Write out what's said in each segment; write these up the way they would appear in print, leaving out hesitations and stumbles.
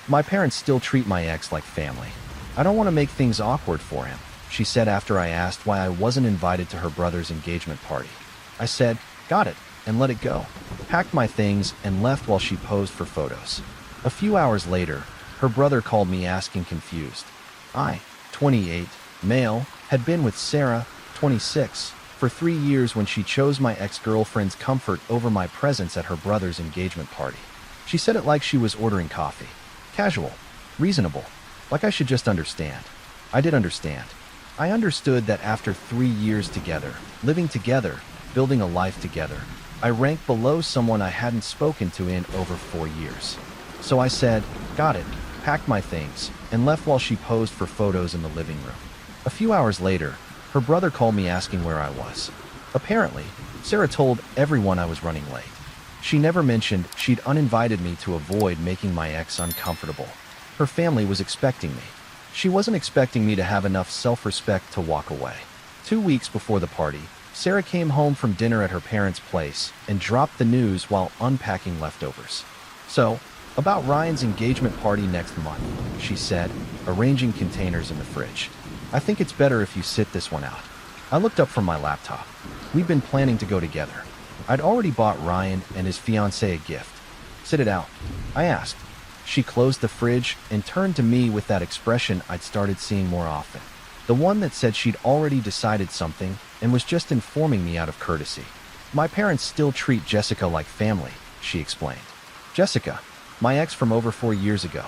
My parents still treat my ex like family. I don't want to make things awkward for him, she said after I asked why I wasn't invited to her brother's engagement party. I said, got it, and let it go. Packed my things and left while she posed for photos. A few hours later, her brother called me asking confused. I, 28, male, had been with Sarah, 26, for 3 years when she chose my ex-girlfriend's comfort over my presence at her brother's engagement party. She said it like she was ordering coffee. Casual. Reasonable. Like I should just understand. I did understand. I understood that after 3 years together, living together, building a life together, I ranked below someone I hadn't spoken to in over 4 years. So I said, got it, packed my things, and left while she posed for photos in the living room. A few hours later, her brother called me asking where I was. Apparently, Sarah told everyone I was running late. She never mentioned she'd uninvited me to avoid making my ex uncomfortable. Her family was expecting me. She wasn't expecting me to have enough self-respect to walk away. 2 weeks before the party, Sarah came home from dinner at her parents' place and dropped the news while unpacking leftovers. So, about Ryan's engagement party next month, she said, arranging containers in the fridge. I think it's better if you sit this one out. I looked up from my laptop. We'd been planning to go together. I'd already bought Ryan and his fiancée a gift. Sit it out, I asked. She closed the fridge and turned to me with that expression I'd started seeing more often. The one that said she'd already decided something and was just informing me out of courtesy. My parents still treat Jessica like family, she explained. Jessica, my ex from over 4 years ago.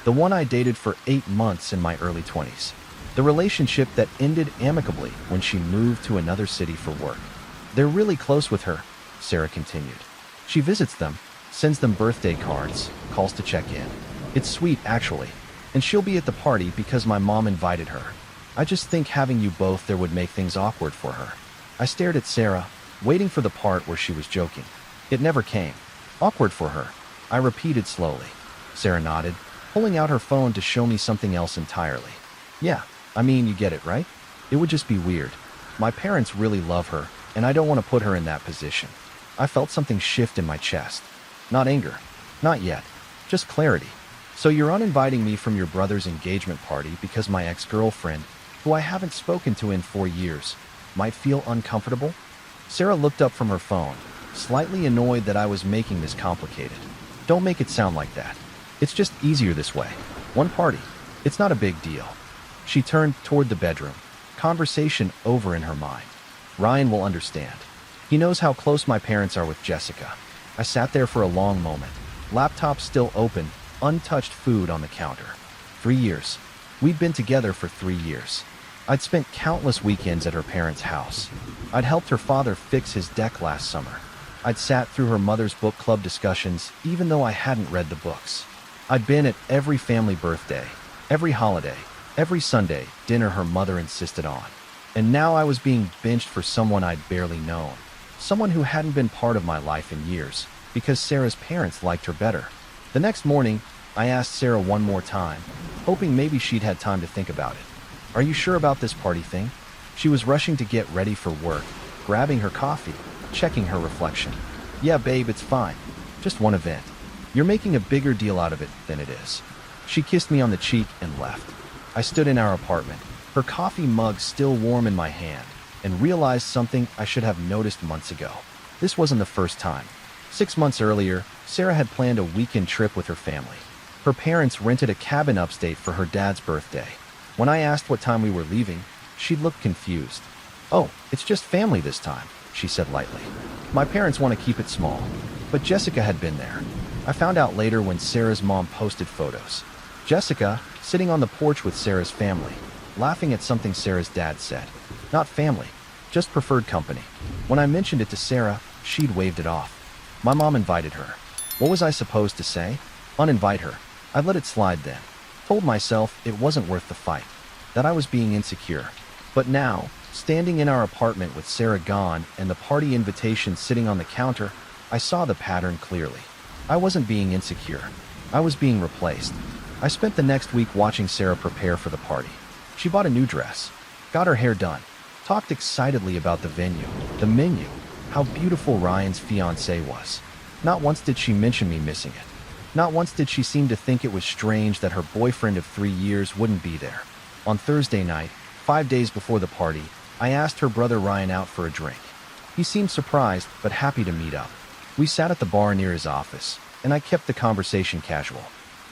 The one I dated for 8 months in my early 20s. The relationship that ended amicably when she moved to another city for work. They're really close with her, Sarah continued. She visits them, sends them birthday cards, calls to check in. It's sweet, actually. And she'll be at the party because my mom invited her. I just think having you both there would make things awkward for her. I stared at Sarah, waiting for the part where she was joking. It never came. Awkward for her, I repeated slowly. Sarah nodded, pulling out her phone to show me something else entirely. Yeah, I mean, you get it, right? It would just be weird. My parents really love her, and I don't want to put her in that position. I felt something shift in my chest. Not anger. Not yet. Just clarity. So you're uninviting me from your brother's engagement party because my ex-girlfriend, who I haven't spoken to in 4 years, might feel uncomfortable? Sarah looked up from her phone, slightly annoyed that I was making this complicated. Don't make it sound like that. It's just easier this way. One party. It's not a big deal. She turned toward the bedroom, conversation over in her mind. Ryan will understand. He knows how close my parents are with Jessica. I sat there for a long moment. Laptop still open, untouched food on the counter. 3 years. We'd been together for 3 years. I'd spent countless weekends at her parents' house. I'd helped her father fix his deck last summer. I'd sat through her mother's book club discussions, even though I hadn't read the books. I'd been at every family birthday, every holiday, every Sunday dinner her mother insisted on. And now I was being benched for someone I'd barely known. Someone who hadn't been part of my life in years, because Sarah's parents liked her better. The next morning, I asked Sarah one more time, hoping maybe she'd had time to think about it. Are you sure about this party thing? She was rushing to get ready for work, grabbing her coffee, checking her reflection. Yeah, babe, it's fine. Just one event. You're making a bigger deal out of it than it is. She kissed me on the cheek and left. I stood in our apartment, her coffee mug still warm in my hand, and realized something I should have noticed months ago. This wasn't the first time. 6 months earlier, Sarah had planned a weekend trip with her family. Her parents rented a cabin upstate for her dad's birthday. When I asked what time we were leaving, she looked confused. Oh, it's just family this time, she said lightly. My parents want to keep it small, but Jessica had been there. I found out later when Sarah's mom posted photos. Jessica, sitting on the porch with Sarah's family, laughing at something Sarah's dad said. Not family, just preferred company. When I mentioned it to Sarah, she'd waved it off. My mom invited her. What was I supposed to say? Uninvite her. I'd let it slide then. Told myself it wasn't worth the fight, that I was being insecure. But now, standing in our apartment with Sarah gone and the party invitation sitting on the counter, I saw the pattern clearly. I wasn't being insecure. I was being replaced. I spent the next week watching Sarah prepare for the party. She bought a new dress, got her hair done, talked excitedly about the venue, the menu, how beautiful Ryan's fiancée was. Not once did she mention me missing it. Not once did she seem to think it was strange that her boyfriend of 3 years wouldn't be there. On Thursday night, 5 days before the party, I asked her brother Ryan out for a drink. He seemed surprised, but happy to meet up. We sat at the bar near his office, and I kept the conversation casual.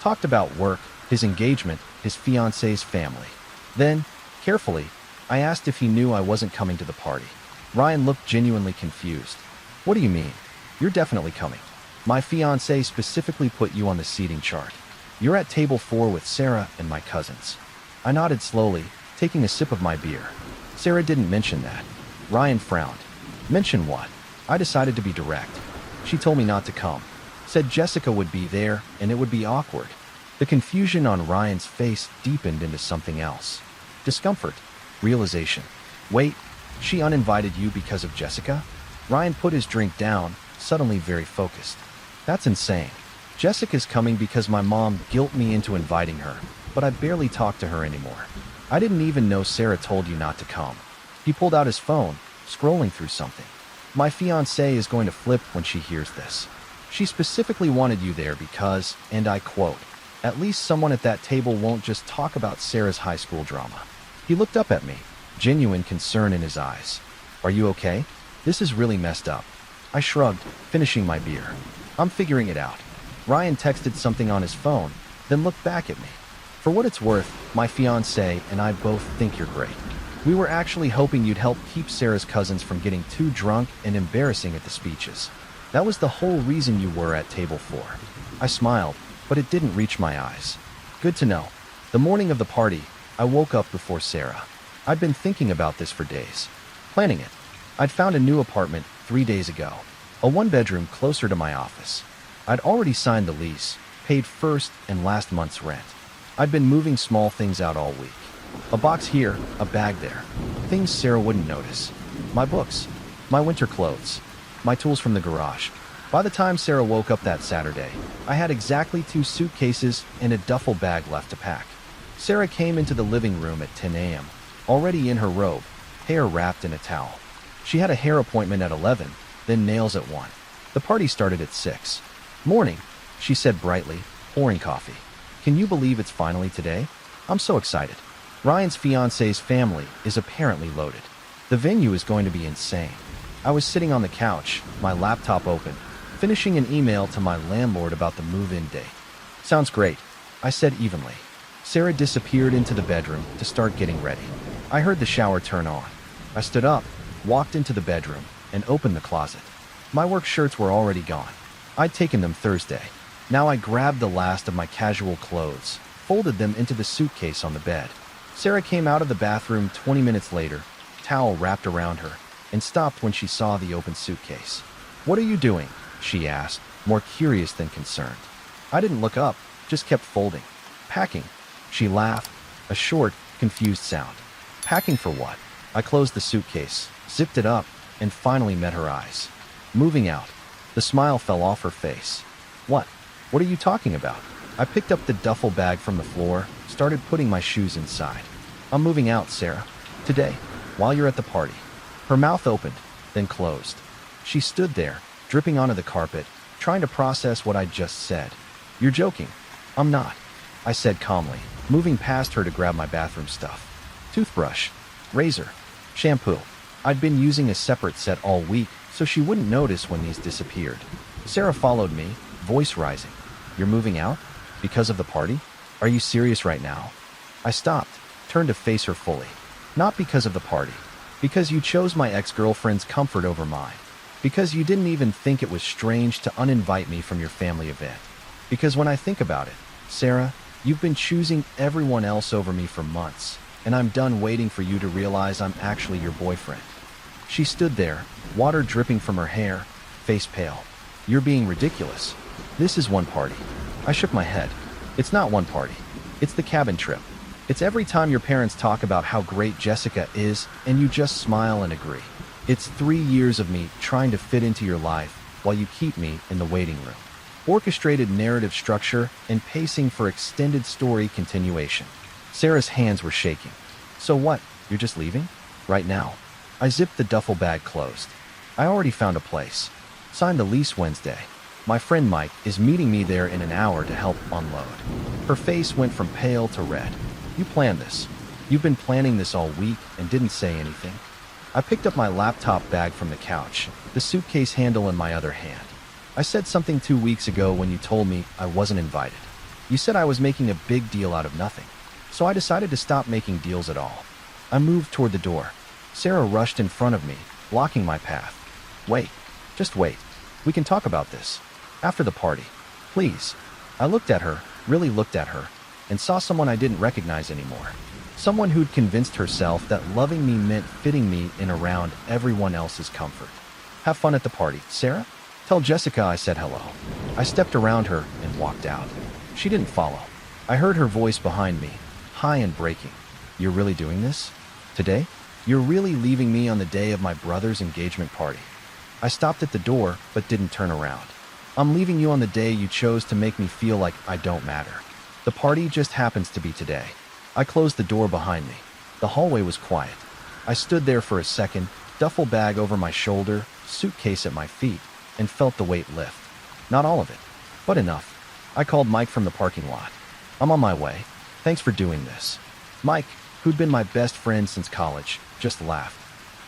Talked about work, his engagement, his fiancée's family. Then, carefully, I asked if he knew I wasn't coming to the party. Ryan looked genuinely confused. What do you mean? You're definitely coming. My fiancé specifically put you on the seating chart. You're at table 4 with Sarah and my cousins. I nodded slowly, taking a sip of my beer. Sarah didn't mention that. Ryan frowned. Mention what? I decided to be direct. She told me not to come. Said Jessica would be there and it would be awkward. The confusion on Ryan's face deepened into something else. Discomfort. Realization. Wait, she uninvited you because of Jessica? Ryan put his drink down, suddenly very focused. That's insane. Jessica's coming because my mom guilt me into inviting her, but I barely talk to her anymore. I didn't even know Sarah told you not to come. He pulled out his phone, scrolling through something. My fiancée is going to flip when she hears this. She specifically wanted you there because, and I quote, at least someone at that table won't just talk about Sarah's high school drama. He looked up at me, genuine concern in his eyes. Are you okay? This is really messed up. I shrugged, finishing my beer. I'm figuring it out. Ryan texted something on his phone, then looked back at me. For what it's worth, my fiancé and I both think you're great. We were actually hoping you'd help keep Sarah's cousins from getting too drunk and embarrassing at the speeches. That was the whole reason you were at table 4. I smiled, but it didn't reach my eyes. Good to know. The morning of the party, I woke up before Sarah. I'd been thinking about this for days. Planning it. I'd found a new apartment 3 days ago. A 1-bedroom closer to my office. I'd already signed the lease, paid first and last month's rent. I'd been moving small things out all week. A box here, a bag there. Things Sarah wouldn't notice. My books, my winter clothes, my tools from the garage. By the time Sarah woke up that Saturday, I had exactly 2 suitcases and a duffel bag left to pack. Sarah came into the living room at 10 a.m., already in her robe, hair wrapped in a towel. She had a hair appointment at 11, then nails at 1. The party started at 6. Morning, she said brightly, pouring coffee. Can you believe it's finally today? I'm so excited. Ryan's fiancée's family is apparently loaded. The venue is going to be insane. I was sitting on the couch, my laptop open, finishing an email to my landlord about the move-in date. Sounds great, I said evenly. Sarah disappeared into the bedroom to start getting ready. I heard the shower turn on. I stood up, walked into the bedroom, and opened the closet. My work shirts were already gone. I'd taken them Thursday. Now I grabbed the last of my casual clothes, folded them into the suitcase on the bed. Sarah came out of the bathroom 20 minutes later, towel wrapped around her, and stopped when she saw the open suitcase. What are you doing? She asked, more curious than concerned. I didn't look up, just kept folding. Packing. She laughed, a short, confused sound. Packing for what? I closed the suitcase, zipped it up, and finally met her eyes. Moving out. The smile fell off her face. What? What are you talking about? I picked up the duffel bag from the floor, started putting my shoes inside. I'm moving out, Sarah. Today, while you're at the party. Her mouth opened, then closed. She stood there, dripping onto the carpet, trying to process what I'd just said. You're joking. I'm not, I said calmly, moving past her to grab my bathroom stuff. Toothbrush, razor, shampoo. I'd been using a separate set all week, so she wouldn't notice when these disappeared. Sarah followed me, voice rising. You're moving out? Because of the party? Are you serious right now? I stopped, turned to face her fully. Not because of the party. Because you chose my ex-girlfriend's comfort over mine. Because you didn't even think it was strange to uninvite me from your family event. Because when I think about it, Sarah, you've been choosing everyone else over me for months, and I'm done waiting for you to realize I'm actually your boyfriend. She stood there, water dripping from her hair, face pale. You're being ridiculous. This is one party. I shook my head. It's not one party. It's the cabin trip. It's every time your parents talk about how great Jessica is, and you just smile and agree. It's 3 years of me trying to fit into your life while you keep me in the waiting room. Orchestrated narrative structure and pacing for extended story continuation. Sarah's hands were shaking. So what? You're just leaving? Right now. I zipped the duffel bag closed. I already found a place. Signed the lease Wednesday. My friend Mike is meeting me there in an hour to help unload. Her face went from pale to red. You planned this. You've been planning this all week and didn't say anything. I picked up my laptop bag from the couch, the suitcase handle in my other hand. I said something 2 weeks ago when you told me I wasn't invited. You said I was making a big deal out of nothing. So I decided to stop making deals at all. I moved toward the door. Sarah rushed in front of me, blocking my path. Wait. Just wait. We can talk about this. After the party. Please. I looked at her, really looked at her, and saw someone I didn't recognize anymore. Someone who'd convinced herself that loving me meant fitting me in around everyone else's comfort. Have fun at the party, Sarah? Tell Jessica I said hello. I stepped around her and walked out. She didn't follow. I heard her voice behind me, high and breaking. You're really doing this? Today? You're really leaving me on the day of my brother's engagement party. I stopped at the door, but didn't turn around. I'm leaving you on the day you chose to make me feel like I don't matter. The party just happens to be today. I closed the door behind me. The hallway was quiet. I stood there for a second, duffel bag over my shoulder, suitcase at my feet, and felt the weight lift. Not all of it, but enough. I called Mike from the parking lot. I'm on my way. Thanks for doing this. Mike, who'd been my best friend since college, just laughed.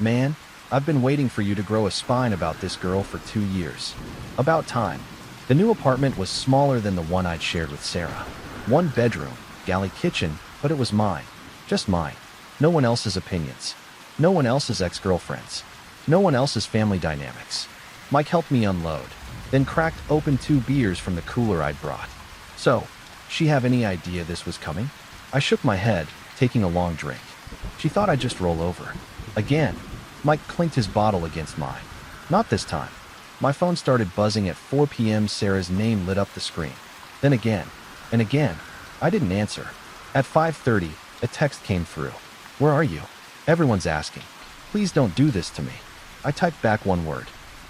Man, I've been waiting for you to grow a spine about this girl for 2 years. About time. The new apartment was smaller than the one I'd shared with Sarah. 1 bedroom, galley kitchen, but it was mine. Just mine. No one else's opinions. No one else's ex-girlfriends. No one else's family dynamics. Mike helped me unload, then cracked open 2 beers from the cooler I'd brought. So, she have any idea this was coming? I shook my head, taking a long drink. She thought I'd just roll over. Again, Mike clinked his bottle against mine. Not this time. My phone started buzzing at 4 p.m. Sarah's name lit up the screen. Then again, and again. I didn't answer. At 5:30, a text came through. Where are you? Everyone's asking. Please don't do this to me. I typed back 1 word.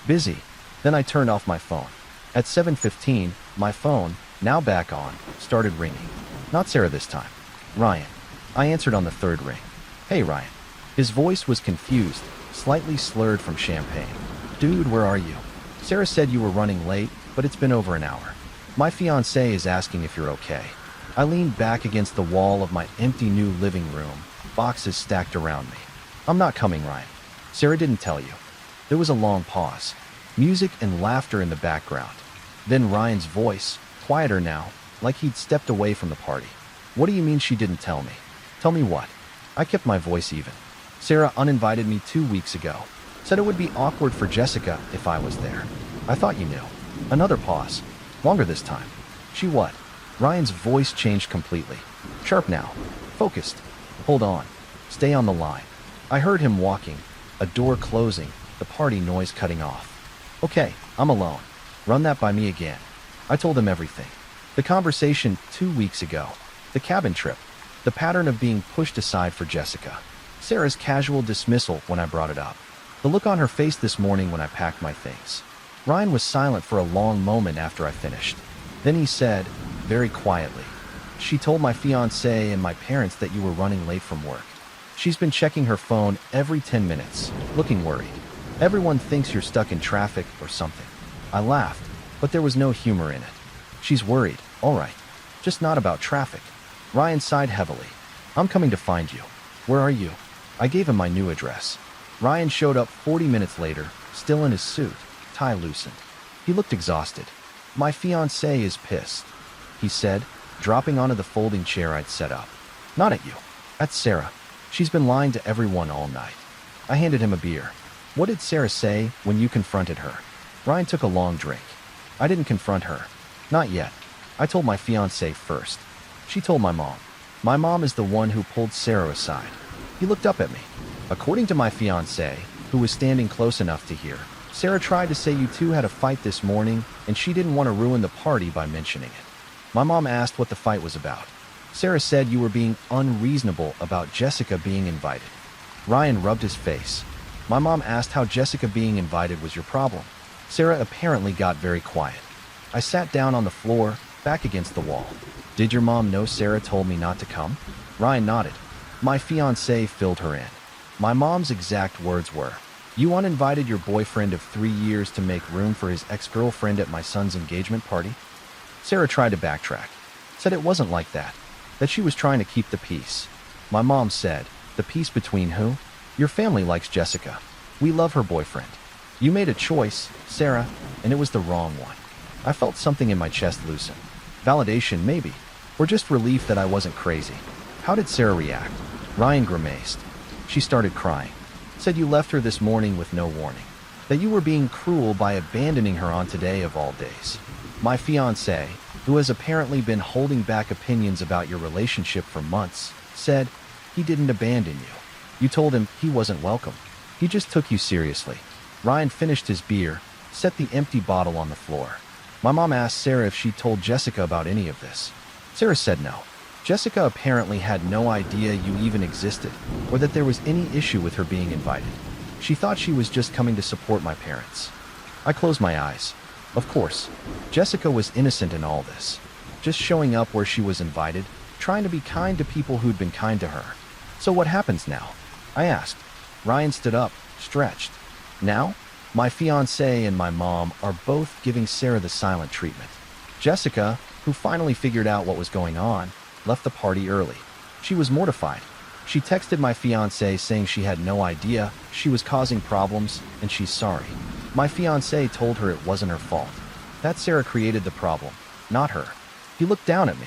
Busy. Then I turned off my phone. At 7:15, my phone, now back on, started ringing. Not Sarah this time. Ryan. I answered on the 3rd ring. Hey, Ryan. His voice was confused, slightly slurred from champagne. Dude, where are you? Sarah said you were running late, but it's been over an hour. My fiancé is asking if you're okay. I leaned back against the wall of my empty new living room, boxes stacked around me. I'm not coming, Ryan. Sarah didn't tell you. There was a long pause, music and laughter in the background. Then Ryan's voice, quieter now, like he'd stepped away from the party. What do you mean she didn't tell me? Tell me what? I kept my voice even. Sarah uninvited me 2 weeks ago. Said it would be awkward for Jessica if I was there. I thought you knew. Another pause. Longer this time. She what? Ryan's voice changed completely. Sharp now. Focused. Hold on. Stay on the line. I heard him walking, a door closing, the party noise cutting off. Okay, I'm alone. Run that by me again. I told him everything. The conversation 2 weeks ago. The cabin trip. The pattern of being pushed aside for Jessica. Sarah's casual dismissal when I brought it up. The look on her face this morning when I packed my things. Ryan was silent for a long moment after I finished. Then he said, very quietly, she told my fiancé and my parents that you were running late from work. She's been checking her phone every 10 minutes, looking worried. Everyone thinks you're stuck in traffic or something. I laughed, but there was no humor in it. She's worried, all right. Just not about traffic. Ryan sighed heavily. I'm coming to find you. Where are you? I gave him my new address. Ryan showed up 40 minutes later, still in his suit, tie loosened. He looked exhausted. My fiancé is pissed, he said, dropping onto the folding chair I'd set up. Not at you. At Sarah. She's been lying to everyone all night. I handed him a beer. What did Sarah say when you confronted her? Ryan took a long drink. I didn't confront her. Not yet. I told my fiancé first. She told my mom. My mom is the one who pulled Sarah aside. He looked up at me. According to my fiancé, who was standing close enough to hear, Sarah tried to say you two had a fight this morning and she didn't want to ruin the party by mentioning it. My mom asked what the fight was about. Sarah said you were being unreasonable about Jessica being invited. Ryan rubbed his face. My mom asked how Jessica being invited was your problem. Sarah apparently got very quiet. I sat down on the floor, back against the wall. Did your mom know Sarah told me not to come? Ryan nodded. My fiancé filled her in. My mom's exact words were, You uninvited your boyfriend of 3 years to make room for his ex-girlfriend at my son's engagement party? Sarah tried to backtrack, said it wasn't like that she was trying to keep the peace. My mom said, the peace between who? Your family likes Jessica. We love her boyfriend. You made a choice, Sarah, and it was the wrong one. I felt something in my chest loosen. Validation, maybe, or just relief that I wasn't crazy. How did Sarah react? Ryan grimaced. She started crying. Said you left her this morning with no warning. That you were being cruel by abandoning her on today of all days. My fiancé, who has apparently been holding back opinions about your relationship for months, said he didn't abandon you. You told him he wasn't welcome. He just took you seriously. Ryan finished his beer, set the empty bottle on the floor. My mom asked Sarah if she told Jessica about any of this. Sarah said no. Jessica apparently had no idea you even existed, or that there was any issue with her being invited. She thought she was just coming to support my parents. I closed my eyes. Of course, Jessica was innocent in all this. Just showing up where she was invited, trying to be kind to people who'd been kind to her. So what happens now? I asked. Ryan stood up, stretched. Now, my fiancé and my mom are both giving Sarah the silent treatment. Jessica, who finally figured out what was going on, left the party early. She was mortified. She texted my fiancé saying she had no idea she was causing problems and she's sorry. My fiancé told her it wasn't her fault. That Sarah created the problem, not her. He looked down at me.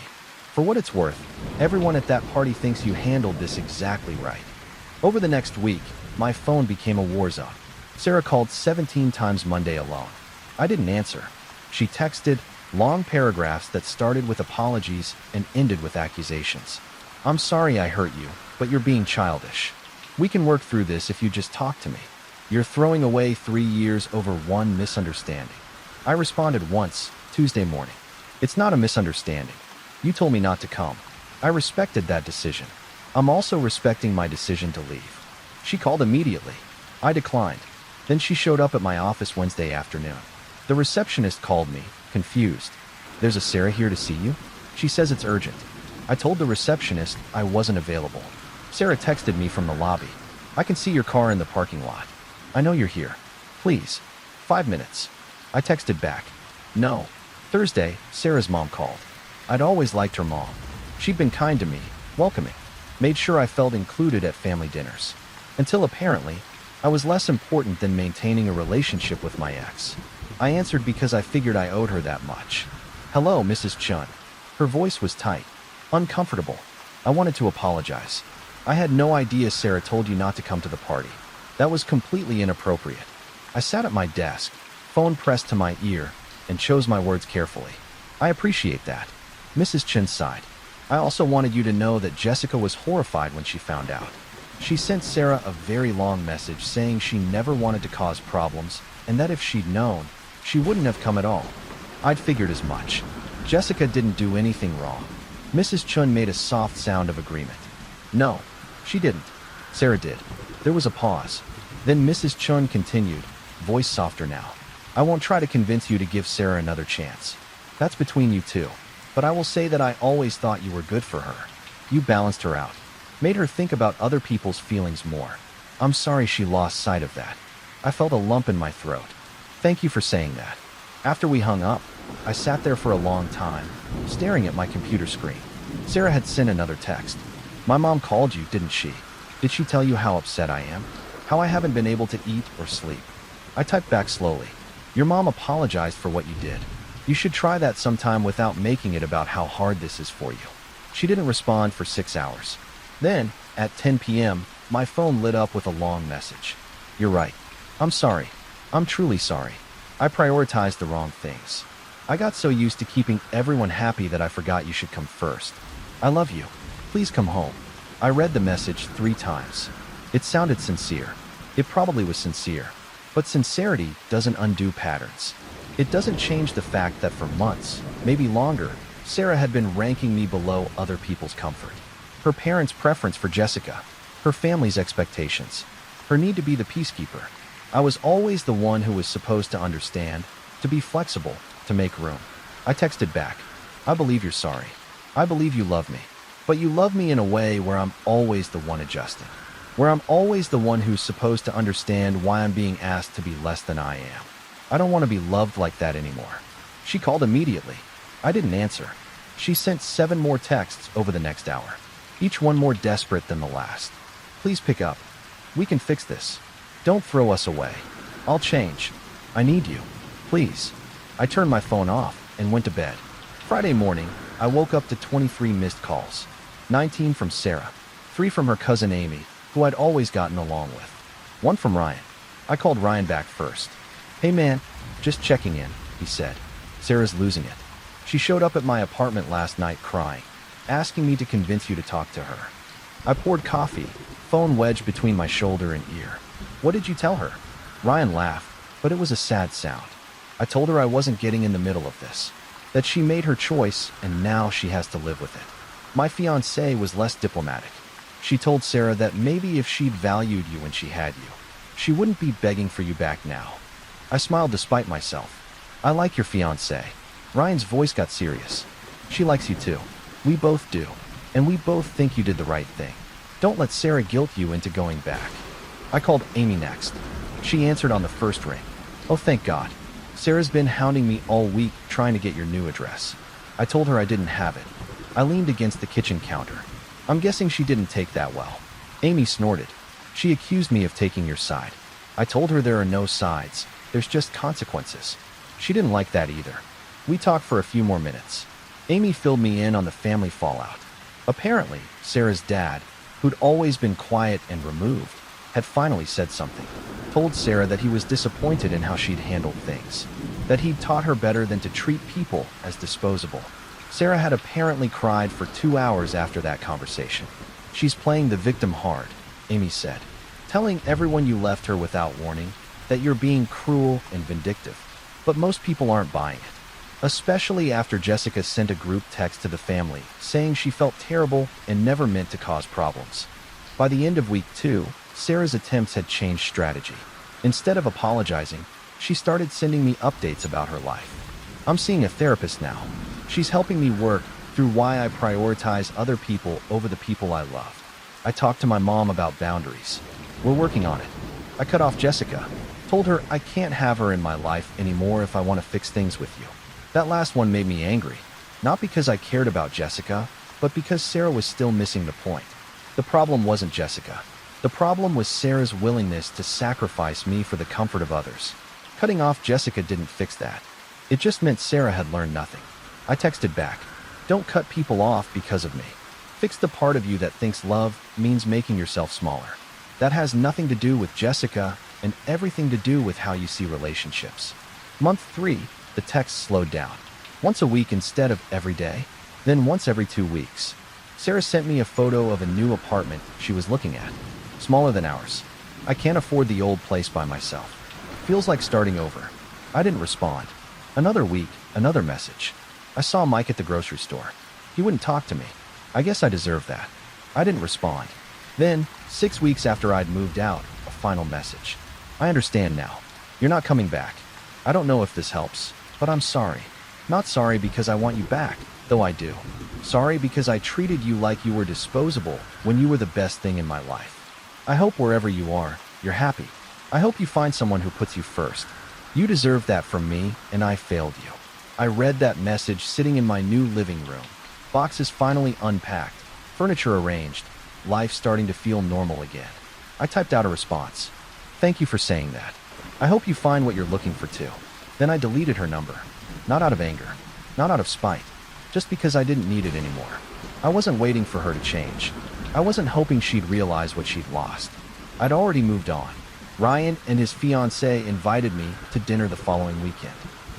For what it's worth, everyone at that party thinks you handled this exactly right. Over the next week, my phone became a war zone. Sarah called 17 times Monday alone. I didn't answer. She texted long paragraphs that started with apologies and ended with accusations. I'm sorry I hurt you, but you're being childish. We can work through this if you just talk to me. You're throwing away 3 years over one misunderstanding. I responded once, Tuesday morning. It's not a misunderstanding. You told me not to come. I respected that decision. I'm also respecting my decision to leave. She called immediately. I declined. Then she showed up at my office Wednesday afternoon. The receptionist called me, confused. There's a Sarah here to see you? She says it's urgent. I told the receptionist I wasn't available. Sarah texted me from the lobby. I can see your car in the parking lot. I know you're here. Please. 5 minutes. I texted back. No. Thursday, Sarah's mom called. I'd always liked her mom. She'd been kind to me, welcoming, made sure I felt included at family dinners. Until apparently, I was less important than maintaining a relationship with my ex. I answered because I figured I owed her that much. Hello, Mrs. Chun. Her voice was tight, uncomfortable. I wanted to apologize. I had no idea Sarah told you not to come to the party. That was completely inappropriate. I sat at my desk, phone pressed to my ear, and chose my words carefully. I appreciate that. Mrs. Chin sighed. I also wanted you to know that Jessica was horrified when she found out. She sent Sarah a very long message saying she never wanted to cause problems and that if she'd known, she wouldn't have come at all. I'd figured as much. Jessica didn't do anything wrong. Mrs. Chun made a soft sound of agreement. No, she didn't. Sarah did. There was a pause. Then Mrs. Chun continued, voice softer now. I won't try to convince you to give Sarah another chance. That's between you two. But I will say that I always thought you were good for her. You balanced her out. Made her think about other people's feelings more. I'm sorry she lost sight of that. I felt a lump in my throat. Thank you for saying that. After we hung up, I sat there for a long time, staring at my computer screen. Sarah had sent another text. My mom called you, didn't she? Did she tell you how upset I am? How I haven't been able to eat or sleep? I typed back slowly. Your mom apologized for what you did. You should try that sometime without making it about how hard this is for you. She didn't respond for 6 hours. Then, at 10 p.m., my phone lit up with a long message. You're right. I'm sorry. I'm truly sorry. I prioritized the wrong things. I got so used to keeping everyone happy that I forgot you should come first. I love you. Please come home. I read the message 3 times. It sounded sincere. It probably was sincere. But sincerity doesn't undo patterns. It doesn't change the fact that for months, maybe longer, Sarah had been ranking me below other people's comfort. Her parents' preference for Jessica, her family's expectations, her need to be the peacekeeper. I was always the one who was supposed to understand, to be flexible, to make room. I texted back. I believe you're sorry. I believe you love me. But you love me in a way where I'm always the one adjusting. where I'm always the one who's supposed to understand why I'm being asked to be less than I am. I don't want to be loved like that anymore. She called immediately. I didn't answer. She sent 7 more texts over the next hour, each one more desperate than the last. Please pick up. We can fix this. Don't throw us away. I'll change. I need you. Please. I turned my phone off and went to bed. Friday morning, I woke up to 23 missed calls. 19 from Sarah, 3 from her cousin Amy, who I'd always gotten along with. 1 from Ryan. I called Ryan back first. "Hey man, just checking in," he said. "Sarah's losing it. She showed up at my apartment last night crying, asking me to convince you to talk to her." I poured coffee, phone wedged between my shoulder and ear. "What did you tell her?" Ryan laughed, but it was a sad sound. "I told her I wasn't getting in the middle of this, that she made her choice and now she has to live with it." My fiancée was less diplomatic. She told Sarah that maybe if she'd valued you when she had you, she wouldn't be begging for you back now. I smiled despite myself. "I like your fiancée." Ryan's voice got serious. "She likes you too. We both do. And we both think you did the right thing. Don't let Sarah guilt you into going back." I called Amy next. She answered on the first ring. "Oh, thank God. Sarah's been hounding me all week trying to get your new address." I told her I didn't have it. I leaned against the kitchen counter. I'm guessing she didn't take that well. Amy snorted. "She accused me of taking your side." I told her there are no sides. There's just consequences. She didn't like that either. We talked for a few more minutes. Amy filled me in on the family fallout. Apparently, Sarah's dad, who'd always been quiet and removed, had finally said something. Told Sarah that he was disappointed in how she'd handled things, that he'd taught her better than to treat people as disposable. Sarah had apparently cried for 2 hours after that conversation. "She's playing the victim hard," Amy said, "telling everyone you left her without warning that you're being cruel and vindictive." But most people aren't buying it, especially after Jessica sent a group text to the family saying she felt terrible and never meant to cause problems. By the end of week 2, Sarah's attempts had changed strategy. Instead of apologizing, she started sending me updates about her life. "I'm seeing a therapist now. She's helping me work through why I prioritize other people over the people I love. I talked to my mom about boundaries. We're working on it." I cut off Jessica. Told her I can't have her in my life anymore if I want to fix things with you. That last one made me angry. Not because I cared about Jessica, but because Sarah was still missing the point. The problem wasn't Jessica. The problem was Sarah's willingness to sacrifice me for the comfort of others. Cutting off Jessica didn't fix that. It just meant Sarah had learned nothing. I texted back, "Don't cut people off because of me. Fix the part of you that thinks love means making yourself smaller. That has nothing to do with Jessica and everything to do with how you see relationships." Month 3, the text slowed down. Once a week instead of every day, then once every 2 weeks. Sarah sent me a photo of a new apartment she was looking at, smaller than ours. "I can't afford the old place by myself. Feels like starting over." I didn't respond. Another week, another message. "I saw Mike at the grocery store. He wouldn't talk to me. I guess I deserve that." I didn't respond. Then, 6 weeks after I'd moved out, a final message. "I understand now. You're not coming back. I don't know if this helps, but I'm sorry. Not sorry because I want you back, though I do. Sorry because I treated you like you were disposable when you were the best thing in my life. I hope wherever you are, you're happy. I hope you find someone who puts you first. You deserve that from me, and I failed you." I read that message sitting in my new living room. Boxes finally unpacked, furniture arranged, life starting to feel normal again. I typed out a response. "Thank you for saying that. I hope you find what you're looking for too." Then I deleted her number. Not out of anger, not out of spite, just because I didn't need it anymore. I wasn't waiting for her to change. I wasn't hoping she'd realize what she'd lost. I'd already moved on. Ryan and his fiancée invited me to dinner the following weekend.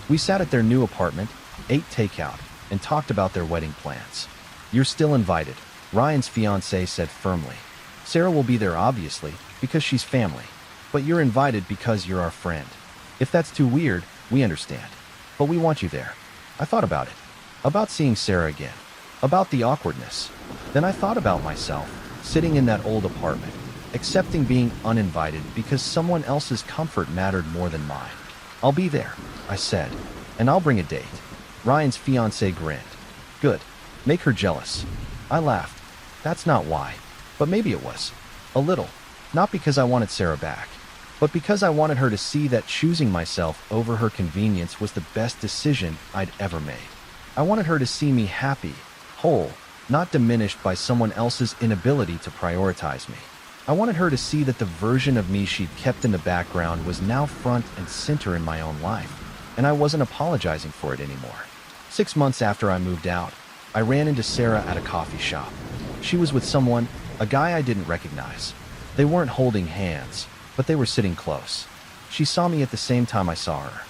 We sat at their new apartment, ate takeout, and talked about their wedding plans. "You're still invited," Ryan's fiancée said firmly. "Sarah will be there obviously, because she's family. But you're invited because you're our friend. If that's too weird, we understand. But we want you there." I thought about it. About seeing Sarah again. About the awkwardness. Then I thought about myself, sitting in that old apartment, accepting being uninvited because someone else's comfort mattered more than mine. "I'll be there," I said, "and I'll bring a date." Ryan's fiancée grinned. "Good. Make her jealous." I laughed. That's not why. But maybe it was. A little. Not because I wanted Sarah back, but because I wanted her to see that choosing myself over her convenience was the best decision I'd ever made. I wanted her to see me happy, whole, not diminished by someone else's inability to prioritize me. I wanted her to see that the version of me she'd kept in the background was now front and center in my own life, and I wasn't apologizing for it anymore. 6 months after I moved out, I ran into Sarah at a coffee shop. She was with someone, a guy I didn't recognize. They weren't holding hands, but they were sitting close. She saw me at the same time I saw her.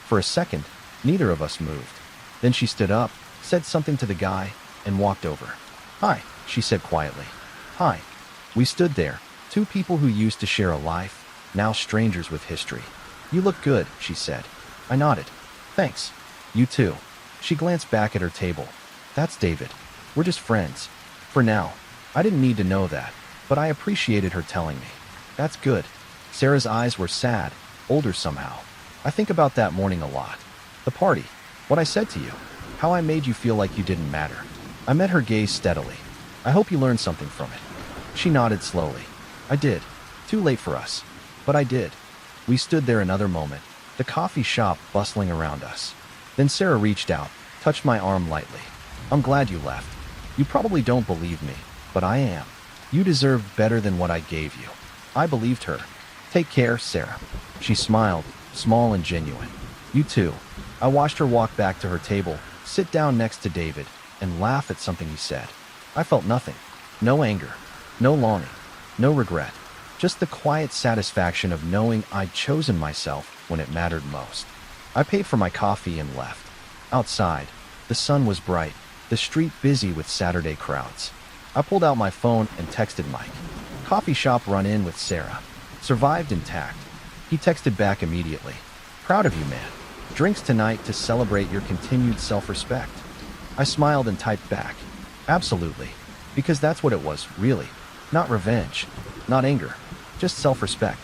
For a second, neither of us moved. Then she stood up, said something to the guy, and walked over. "Hi," she said quietly. "Hi." We stood there, two people who used to share a life, now strangers with history. "You look good," she said. I nodded. "Thanks. You too." She glanced back at her table. "That's David. We're just friends. For now." I didn't need to know that, but I appreciated her telling me. "That's good." Sarah's eyes were sad, older somehow. I think about that morning a lot. The party. What I said to you. How I made you feel like you didn't matter. I met her gaze steadily. "I hope you learned something from it." She nodded slowly. "I did. Too late for us. But I did." We stood there another moment, the coffee shop bustling around us. Then Sarah reached out, touched my arm lightly. "I'm glad you left. You probably don't believe me, but I am. You deserved better than what I gave you." I believed her. "Take care, Sarah." She smiled, small and genuine. "You too." I watched her walk back to her table, sit down next to David, and laugh at something he said. I felt nothing. No anger. No longing. No regret. Just the quiet satisfaction of knowing I'd chosen myself when it mattered most. I paid for my coffee and left. Outside, the sun was bright, the street busy with Saturday crowds. I pulled out my phone and texted Mike. "Coffee shop run-in with Sarah. Survived intact." He texted back immediately. "Proud of you, man. Drinks tonight to celebrate your continued self-respect." I smiled and typed back. "Absolutely." Because that's what it was, really. Not revenge. Not anger. Just self-respect.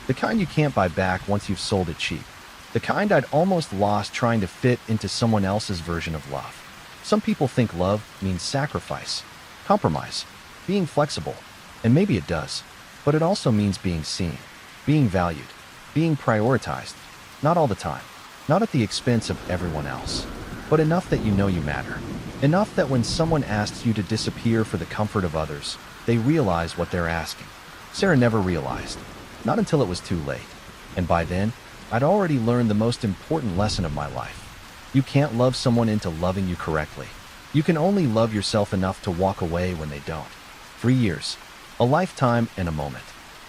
The kind you can't buy back once you've sold it cheap. The kind I'd almost lost trying to fit into someone else's version of love. Some people think love means sacrifice, compromise, being flexible, and maybe it does, but it also means being seen, being valued, being prioritized. Not all the time, not at the expense of everyone else, but enough that you know you matter. Enough that when someone asks you to disappear for the comfort of others, they realize what they're asking. Sarah never realized, not until it was too late. And by then, I'd already learned the most important lesson of my life. You can't love someone into loving you correctly. You can only love yourself enough to walk away when they don't. 3 years. A lifetime and a moment.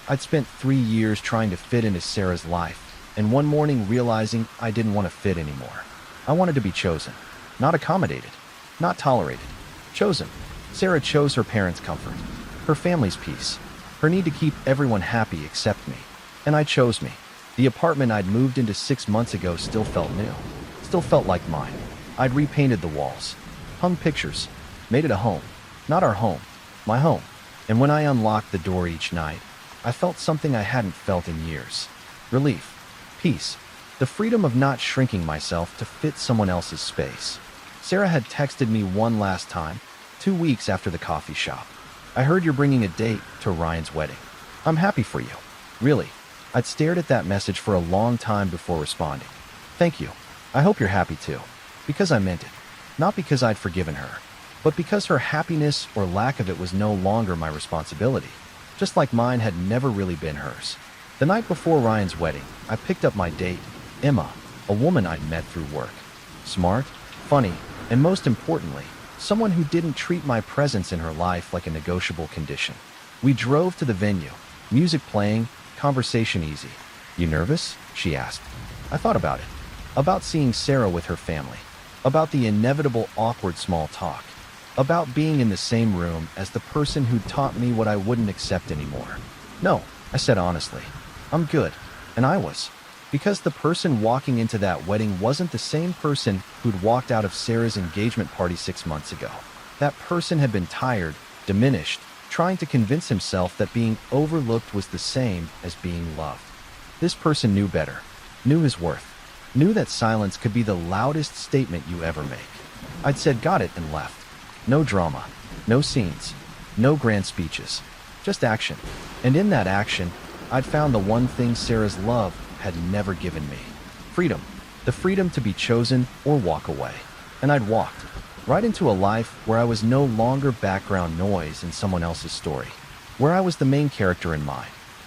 I'd spent 3 years trying to fit into Sarah's life, and one morning realizing I didn't want to fit anymore. I wanted to be chosen, not accommodated, not tolerated. Chosen. Sarah chose her parents' comfort, her family's peace, her need to keep everyone happy except me. And I chose me. The apartment I'd moved into 6 months ago still felt new, still felt like mine. I'd repainted the walls, hung pictures, made it a home. Not our home, my home. And when I unlocked the door each night, I felt something I hadn't felt in years. Relief, peace, the freedom of not shrinking myself to fit someone else's space. Sarah had texted me one last time, 2 weeks after the coffee shop. "I heard you're bringing a date to Ryan's wedding. I'm happy for you." Really. I'd stared at that message for a long time before responding. "Thank you. I hope you're happy too." Because I meant it. Not because I'd forgiven her, but because her happiness or lack of it was no longer my responsibility, just like mine had never really been hers. The night before Ryan's wedding, I picked up my date, Emma, a woman I'd met through work. Smart, funny, and most importantly, someone who didn't treat my presence in her life like a negotiable condition. We drove to the venue, music playing, conversation easy. "You nervous?" she asked. I thought about it. About seeing Sarah with her family. About the inevitable awkward small talk. About being in the same room as the person who'd taught me what I wouldn't accept anymore. "No," I said honestly. "I'm good." And I was. Because the person walking into that wedding wasn't the same person who'd walked out of Sarah's engagement party 6 months ago. That person had been tired, diminished, trying to convince himself that being overlooked was the same as being loved. This person knew better, knew his worth, knew that silence could be the loudest statement you ever make. I'd said got it and left. No drama, no scenes, no grand speeches. just action. And in that action, I'd found the one thing Sarah's love had never given me. Freedom. The freedom to be chosen or walk away. And I'd walked right into a life where I was no longer background noise in someone else's story, where I was the main character in mine.